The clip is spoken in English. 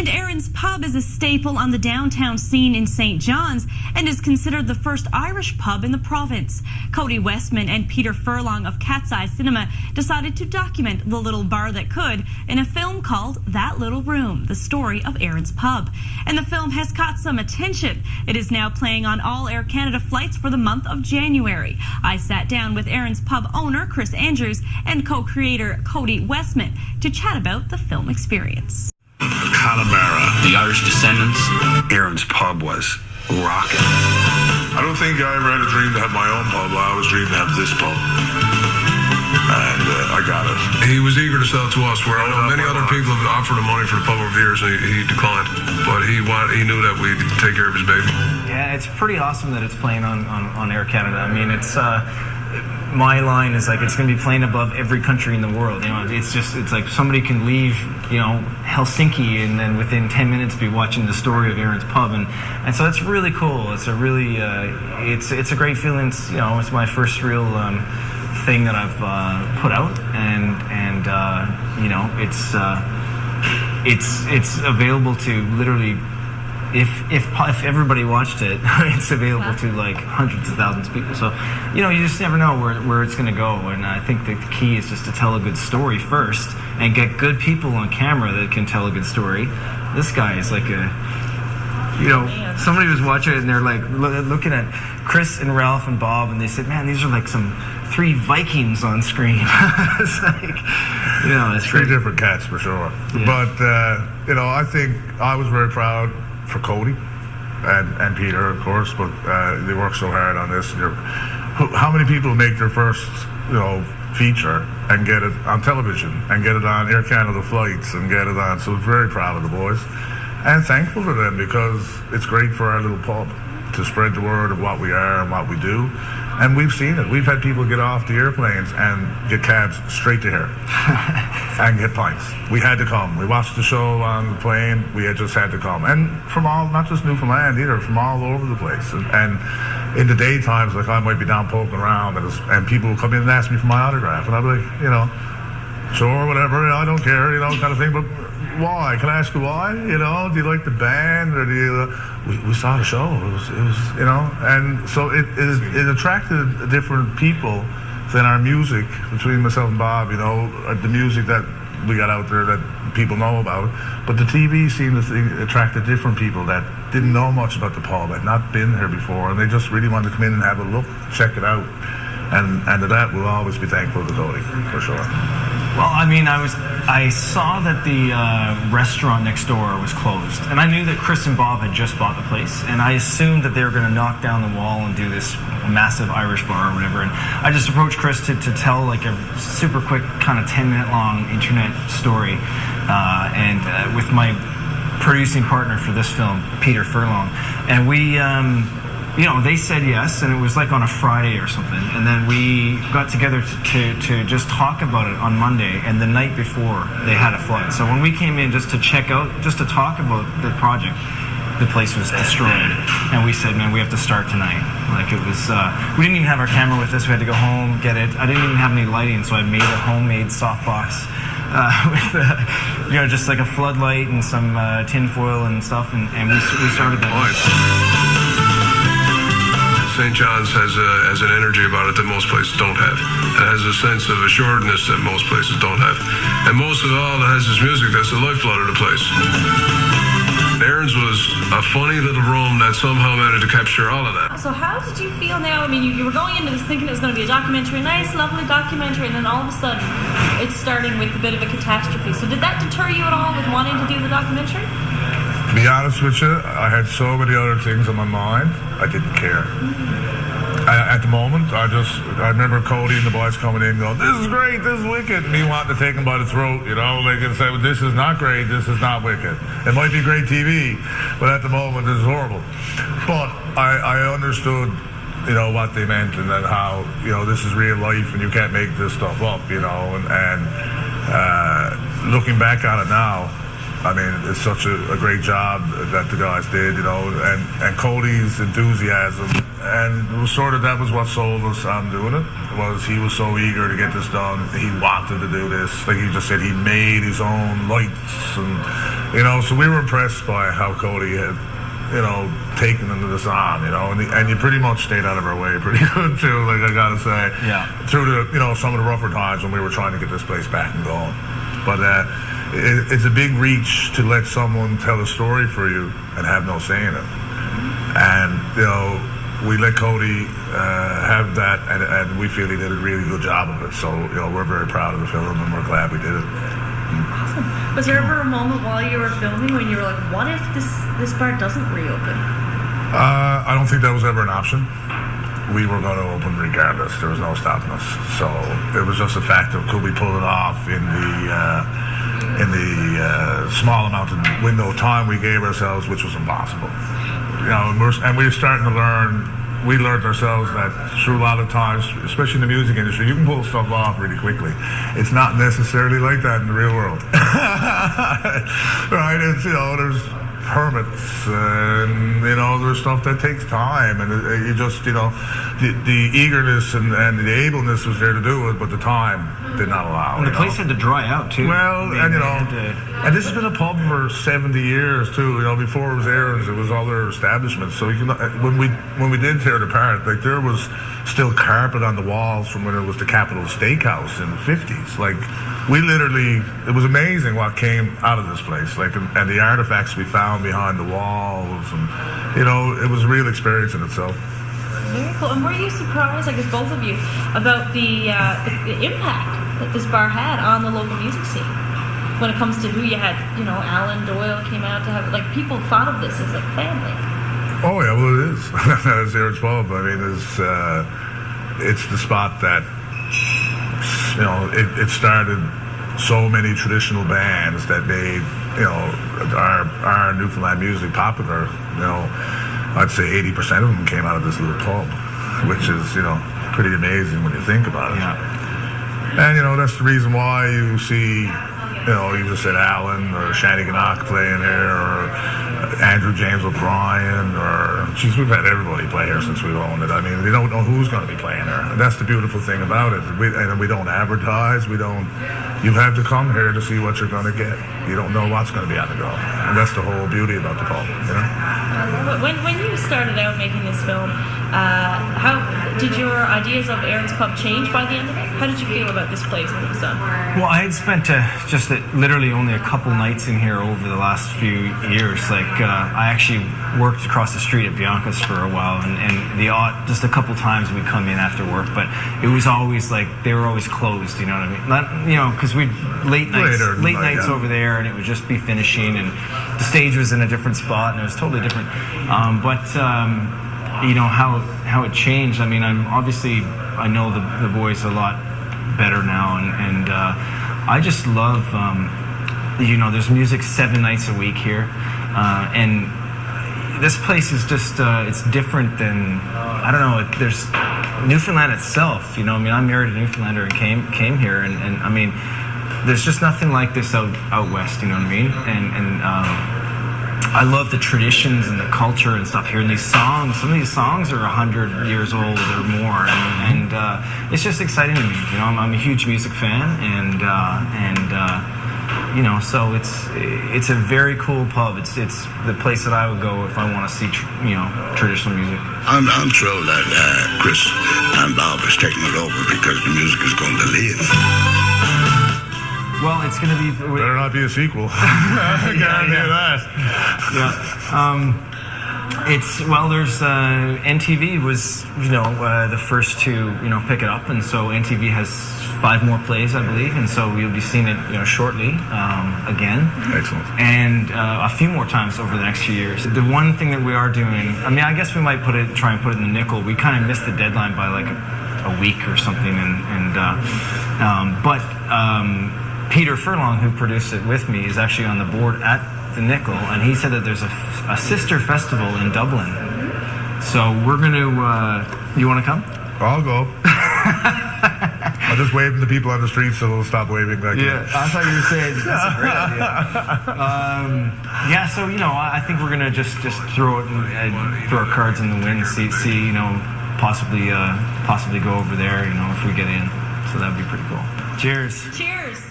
And Erin's Pub is a staple on the downtown scene in St. John's and is considered the first Irish pub in the province. Cody Westman and Peter Furlong of Cat's Eye Cinema decided to document the little bar that could in a film called That Little Room, the story of Erin's Pub. And the film has caught some attention. It is now playing on all Air Canada flights for the month of January. I sat down with Erin's Pub owner, Chris Andrews, and co-creator Cody Westman to chat about the film experience. Connemara, the Irish descendants. Erin's Pub was rocking. I don't think I ever had a dream to have my own pub. I always dreamed to have this pub. And I got it. He was eager to sell it to us, where many other people have offered him money for the pub over the years, and he declined. But he knew that we'd take care of his baby. Yeah, it's pretty awesome that it's playing on Air Canada. I mean, it's my line is like it's going to be playing above every country in the world. You know, it's like somebody can leave, you know, Helsinki and then within 10 minutes be watching the story of Erin's Pub, and so it's really cool. It's a really it's a great feeling. It's, you know, it's my first real thing that I've put out, and you know, it's available to literally. If everybody watched it, it's available to like hundreds of thousands of people. So, you know, you just never know where it's going to go. And I think the key is just to tell a good story first and get good people on camera that can tell a good story. This guy is like you know, somebody was watching it and they're like looking at Chris and Ralph and Bob, and they said, man, these are like some 3 Vikings on screen. It's like, you know, it's 3 different cats for sure. Yeah. But, you know, I think I was very proud for Cody and Peter, of course, but they worked so hard on this. How many people make their first, you know, feature and get it on television and get it on Air Canada flights and get it on? So very proud of the boys and thankful to them, because it's great for our little pub to spread the word of what we are and what we do. And we've seen it. We've had people get off the airplanes and get cabs straight to here and get pints. We had to come. We watched the show on the plane. We just had to come. And from all, not just Newfoundland either, from all over the place. And in the daytimes, like I might be down poking around and people will come in and ask me for my autograph. And I'll be like, you know, sure, whatever, I don't care, you know, kind of thing. But why? Can I ask you why? You know, do you like the band, or do you? We saw the show. It was, you know, and so it attracted different people than our music between myself and Bob. You know, the music that we got out there that people know about, but the TV seemed to attract different people that didn't know much about the pub, had not been here before, and they just really wanted to come in and have a look, check it out. And to that, we'll always be thankful to Cody, for sure. Well, I mean, I saw that the restaurant next door was closed, and I knew that Chris and Bob had just bought the place, and I assumed that they were going to knock down the wall and do this massive Irish bar or whatever. And I just approached Chris to tell like a super quick kind of 10-minute long internet story, and with my producing partner for this film, Peter Furlong, and we. You know, they said yes, and it was like on a Friday or something, and then we got together to just talk about it on Monday, and the night before they had a flood. So when we came in just to check out, just to talk about the project, the place was destroyed, and we said, man, we have to start tonight. Like, it was, we didn't even have our camera with us. We had to go home, get it. I didn't even have any lighting, so I made a homemade softbox with, you know, just like a floodlight and some tin foil and stuff, and we started that. St. John's has an energy about it that most places don't have. It has a sense of assuredness that most places don't have. And most of all, it has this music that's the lifeblood of the place. Erin's was a funny little room that somehow managed to capture all of that. So how did you feel now? I mean, you were going into this thinking it was going to be a documentary, nice, lovely documentary, and then all of a sudden it's starting with a bit of a catastrophe. So did that deter you at all with wanting to do the documentary? To be honest with you, I had so many other things on my mind, I didn't care. At the moment, I remember Cody and the boys coming in going, this is great, this is wicked, and me wanting to take them by the throat, you know, they can say, well, this is not great, this is not wicked. It might be great TV, but at the moment, this is horrible. But I understood, you know, what they meant, and then how, you know, this is real life, and you can't make this stuff up, you know, and looking back on it now, I mean, it's such a great job that the guys did, you know, and Cody's enthusiasm, and it was sort of, that was what sold us on doing it, was he was so eager to get this done. He wanted to do this. Like he just said, he made his own lights, and, you know, so we were impressed by how Cody had, you know, taken into this on, you know, and you pretty much stayed out of our way pretty good too, like I gotta say. Yeah. Through the, you know, some of the rougher times when we were trying to get this place back and going. But it's a big reach to let someone tell a story for you and have no say in it. And, you know, we let Cody have that, and we feel he did a really good job of it. So, you know, we're very proud of the film, and we're glad we did it. Awesome. Was there ever a moment while you were filming when you were like, what if this bar doesn't reopen? I don't think that was ever an option. We were going to open regardless. There was no stopping us. So it was just a fact of, could we pull it off in the small amount of window of time we gave ourselves, which was impossible. You know, and we were starting to learn. We learned ourselves that through a lot of times, especially in the music industry, you can pull stuff off really quickly. It's not necessarily like that in the real world. Right? It's, you know, there's permits, and, you know, there's stuff that takes time, and you just, you know, the eagerness and the ableness was there to do it, but the time did not allow. And the place had to dry out too. Well, and, you know, and this has been a pub for 70 years too. You know, before it was Erin's, it was other establishments. So you can, when we did tear it apart, like, there was still carpet on the walls from when it was the Capitol Steakhouse in the 50s. Like, we literally, it was amazing what came out of this place. Like, and the artifacts we found behind the walls, and, you know, it was a real experience in itself. Very cool. And were you surprised, I guess both of you, about the impact that this bar had on the local music scene? When it comes to who you had, you know, Alan Doyle came out to have, like, people thought of this as like family. Oh yeah, well it is. It's Erin's pub. I mean, it's the spot that, you know, it started so many traditional bands that made, you know, our Newfoundland music popular. You know, I'd say 80% of them came out of this little pub, which is, you know, pretty amazing when you think about it. Yeah. And, you know, that's the reason why you see, you know, you just said Alan or Shanny Gannock playing here, or Andrew James O'Brien, or, geez, we've had everybody play here since we've owned it. I mean, we don't know who's going to be playing here. And that's the beautiful thing about it. And we don't advertise. You have to come here to see what you're going to get. You don't know what's going to be on the go. And that's the whole beauty about the pub, you know? I love it. When you started out making this film, how did your ideas of Erin's Pub change by the end of it? How did you feel about this place when it was done? Well, I had spent literally only a couple nights in here over the last few years. Like, I actually worked across the street at Bianca's for a while, and just a couple times we'd come in after work, but it was always like they were always closed. You know what I mean? Not, you know, because we'd late nights over there, and it would just be finishing, and the stage was in a different spot, and it was totally different. You know how it changed. I mean, I know the boys a lot better now, and I just love, you know, there's music 7 nights a week here, and this place is just, it's different than, I don't know, there's Newfoundland itself, you know, I mean, I'm married to a Newfoundlander and came here, and I mean, there's just nothing like this out west, you know what I mean? And I love the traditions and the culture and stuff here. And these songs, some of these songs are 100 years old or more, and it's just exciting to me. You know, I'm a huge music fan, and you know, so it's a very cool pub. It's the place that I would go if I want to see you know, traditional music. I'm thrilled that Chris and Bob is taking it over because the music is going to live. Well, it's going to be... Better not be a sequel. I guarantee that. Yeah. There's NTV was, you know, the first to, you know, pick it up, and so NTV has 5 more plays, I believe, and so we'll be seeing it, you know, shortly again. Excellent. And a few more times over the next few years. The one thing that we are doing, I mean, I guess we might try and put it in the nickel. We kind of missed the deadline by like a week or something, but Peter Furlong, who produced it with me, is actually on the board at the Nickel, and he said that there's a sister festival in Dublin. So we're going to, you want to come? I'll go. I'll just wave to people on the street so they'll stop waving. Like Yeah, I thought you were saying that's a great idea. Yeah, so I think we're gonna just throw it and throw our cards in the wind, see possibly go over there, if we get in. So that'd be pretty cool. Cheers. Cheers.